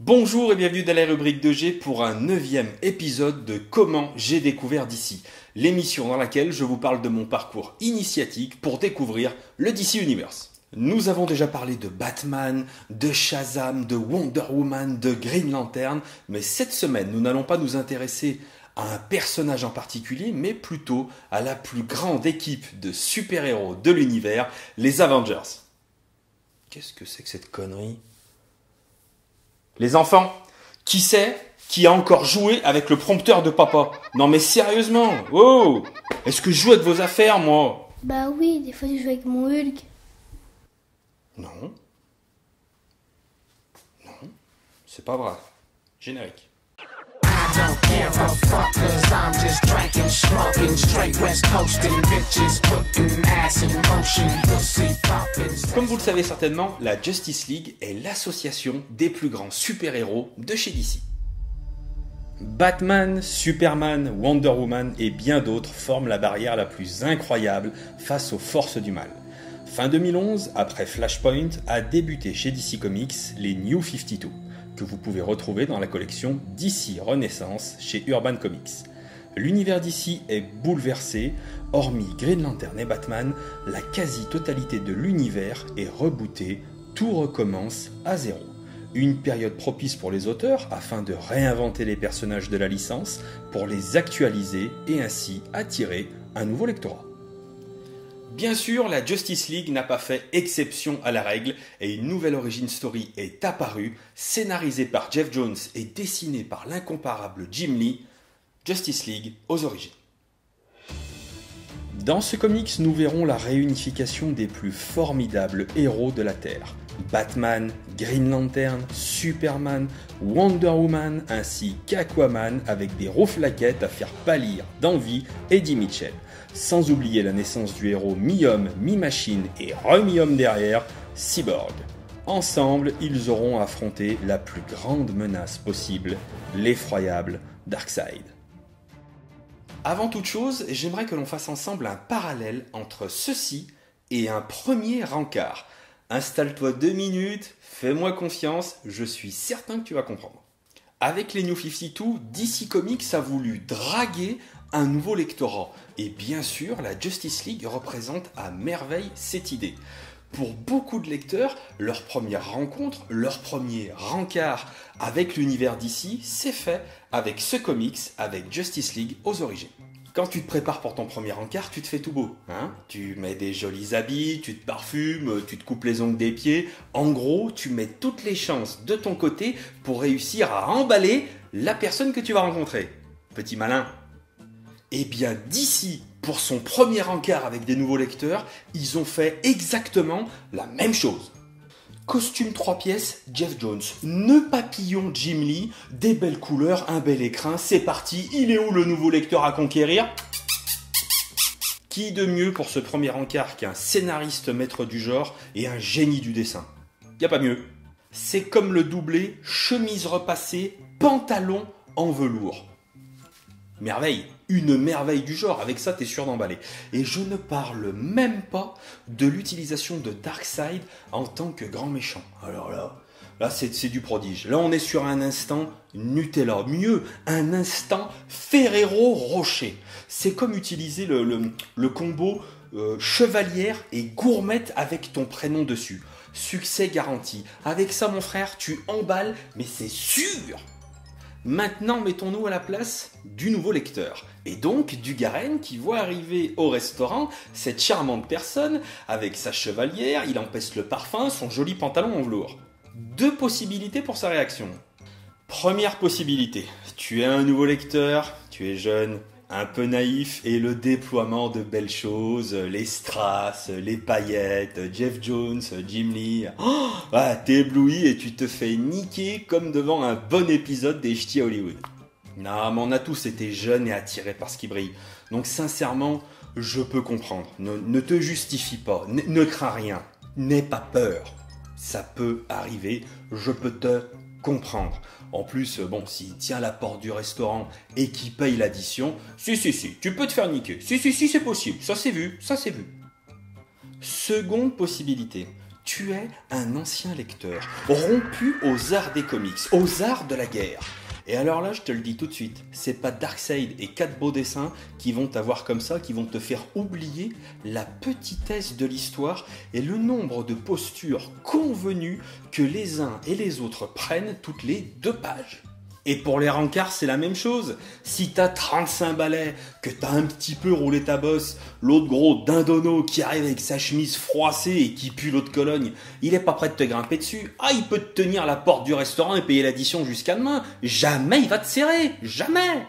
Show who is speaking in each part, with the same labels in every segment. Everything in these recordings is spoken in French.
Speaker 1: Bonjour et bienvenue dans la rubrique de G pour un 9e épisode de Comment j'ai découvert DC, l'émission dans laquelle je vous parle de mon parcours initiatique pour découvrir le DC Universe. Nous avons déjà parlé de Batman, de Shazam, de Wonder Woman, de Green Lantern, mais cette semaine nous n'allons pas nous intéresser à un personnage en particulier, mais plutôt à la plus grande équipe de super-héros de l'univers, les Avengers. Qu'est-ce que c'est que cette connerie ? Les enfants, qui c'est qui a encore joué avec le prompteur de papa ? Non mais sérieusement, oh ! Est-ce que je joue avec vos affaires, moi ?
Speaker 2: Bah oui, des fois je joue avec mon Hulk.
Speaker 1: Non. Non, c'est pas vrai. Générique. Comme vous le savez certainement, la Justice League est l'association des plus grands super-héros de chez DC. Batman, Superman, Wonder Woman et bien d'autres forment la barrière la plus incroyable face aux forces du mal. Fin 2011, après Flashpoint, a débuté chez DC Comics les New 52, que vous pouvez retrouver dans la collection DC Renaissance chez Urban Comics. L'univers DC est bouleversé, hormis Green Lantern et Batman, la quasi-totalité de l'univers est rebootée, tout recommence à zéro. Une période propice pour les auteurs afin de réinventer les personnages de la licence, pour les actualiser et ainsi attirer un nouveau lectorat. Bien sûr, la Justice League n'a pas fait exception à la règle et une nouvelle origin story est apparue, scénarisée par Geoff Johns et dessinée par l'incomparable Jim Lee, Justice League aux origines. Dans ce comics, nous verrons la réunification des plus formidables héros de la Terre. Batman, Green Lantern, Superman, Wonder Woman ainsi qu'Aquaman avec des rouflaquettes à faire pâlir d'envie Eddie Mitchell. Sans oublier la naissance du héros mi-homme, mi-machine et remi-homme derrière, Cyborg. Ensemble, ils auront affronté la plus grande menace possible, l'effroyable Darkseid. Avant toute chose, j'aimerais que l'on fasse ensemble un parallèle entre ceci et un premier rencard. Installe-toi 2 minutes, fais-moi confiance, je suis certain que tu vas comprendre. Avec les New 52, DC Comics a voulu draguer un nouveau lectorat. Et bien sûr, la Justice League représente à merveille cette idée. Pour beaucoup de lecteurs, leur première rencontre, leur premier rencard avec l'univers DC, c'est fait avec ce comics, avec Justice League aux origines. Quand tu te prépares pour ton premier encart, tu te fais tout beau. Tu mets des jolis habits, tu te parfumes, tu te coupes les ongles des pieds. En gros, tu mets toutes les chances de ton côté pour réussir à emballer la personne que tu vas rencontrer. Petit malin. Eh bien, DC, pour son premier encart avec des nouveaux lecteurs, ils ont fait exactement la même chose. Costume 3 pièces, Geoff Johns. Nœud papillon, Jim Lee. Des belles couleurs, un bel écrin. C'est parti, il est où le nouveau lecteur à conquérir ? Qui de mieux pour ce premier encart qu'un scénariste maître du genre et un génie du dessin ? Y a pas mieux. C'est comme le doublé, chemise repassée, pantalon en velours. Merveille, une merveille du genre, avec ça t'es sûr d'emballer. Et je ne parle même pas de l'utilisation de Darkseid en tant que grand méchant. Alors là c'est du prodige. Là on est sur un instant Nutella, mieux, un instant Ferrero Rocher. C'est comme utiliser le combo chevalière et gourmette avec ton prénom dessus. Succès garanti. Avec ça mon frère, tu emballes, mais c'est sûr. Maintenant, mettons-nous à la place du nouveau lecteur. Et donc, du Garen qui voit arriver au restaurant cette charmante personne avec sa chevalière, il empeste le parfum, son joli pantalon en velours. 2 possibilités pour sa réaction. Première possibilité, tu es un nouveau lecteur, tu es jeune, un peu naïf et le déploiement de belles choses, les strass, les paillettes, Geoff Johns, Jim Lee. T'es ébloui et tu te fais niquer comme devant un bon épisode des Ch'tis à Hollywood. Non, mais on a tous été jeunes et attirés par ce qui brille. Donc sincèrement, je peux comprendre. Ne te justifie pas, ne crains rien, n'aie pas peur. Ça peut arriver, je peux te comprendre. En plus, s'il tient la porte du restaurant et qu'il paye l'addition, si, tu peux te faire niquer. Si, c'est possible. Ça c'est vu. Seconde possibilité. Tu es un ancien lecteur, rompu aux arts des comics, aux arts de la guerre. Et alors là, je te le dis tout de suite, c'est pas Darkseid et 4 beaux dessins qui vont t'avoir comme ça, qui vont te faire oublier la petitesse de l'histoire et le nombre de postures convenues que les uns et les autres prennent toutes les 2 pages. Et pour les rencarts, c'est la même chose. Si t'as 35 balais, que t'as un petit peu roulé ta bosse, l'autre gros dindono qui arrive avec sa chemise froissée et qui pue l'eau de Cologne, il est pas prêt de te grimper dessus. Ah, il peut te tenir la porte du restaurant et payer l'addition jusqu'à demain. Jamais il va te serrer. Jamais.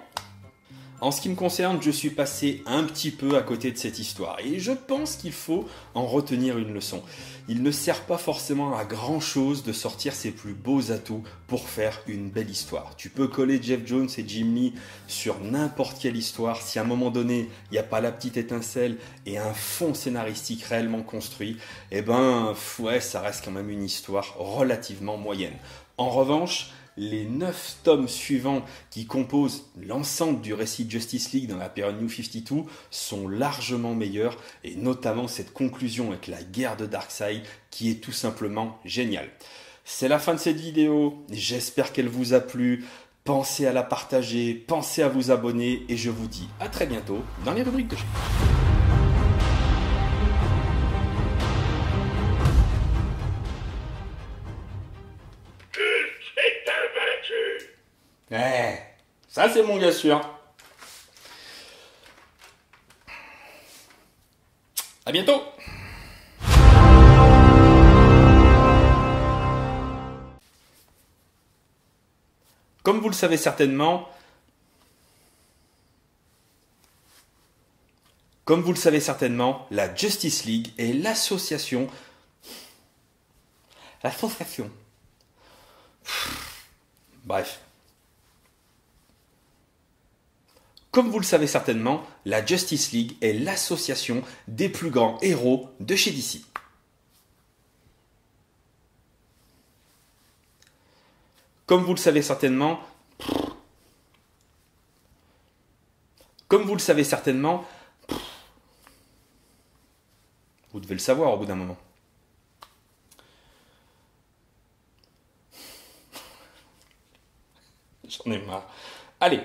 Speaker 1: En ce qui me concerne, je suis passé un petit peu à côté de cette histoire et je pense qu'il faut en retenir une leçon. Il ne sert pas forcément à grand chose de sortir ses plus beaux atouts pour faire une belle histoire. Tu peux coller Jeff Jones et Jim Lee sur n'importe quelle histoire. Si à un moment donné, il n'y a pas la petite étincelle et un fond scénaristique réellement construit, eh ben, ouais, ça reste quand même une histoire relativement moyenne. En revanche, les 9 tomes suivants qui composent l'ensemble du récit de Justice League dans la période New 52 sont largement meilleurs, et notamment cette conclusion avec la guerre de Darkseid qui est tout simplement géniale. C'est la fin de cette vidéo, j'espère qu'elle vous a plu. Pensez à la partager, pensez à vous abonner et je vous dis à très bientôt dans les rubriques de chez. Ça c'est mon gars sûr. À bientôt. Comme vous le savez certainement, la Justice League est l'association. Bref. Comme vous le savez certainement, la Justice League est l'association des plus grands héros de chez DC. Comme vous le savez certainement, vous devez le savoir au bout d'un moment. J'en ai marre. Allez.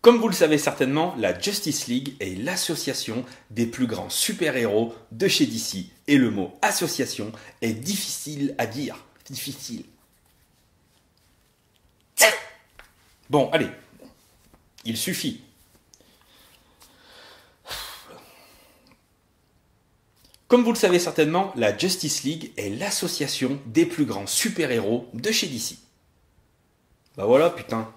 Speaker 1: Comme vous le savez certainement, la Justice League est l'association des plus grands super-héros de chez DC. Et le mot association est difficile à dire. Difficile. Bon, allez. Il suffit. Comme vous le savez certainement, la Justice League est l'association des plus grands super-héros de chez DC. Bah voilà, putain.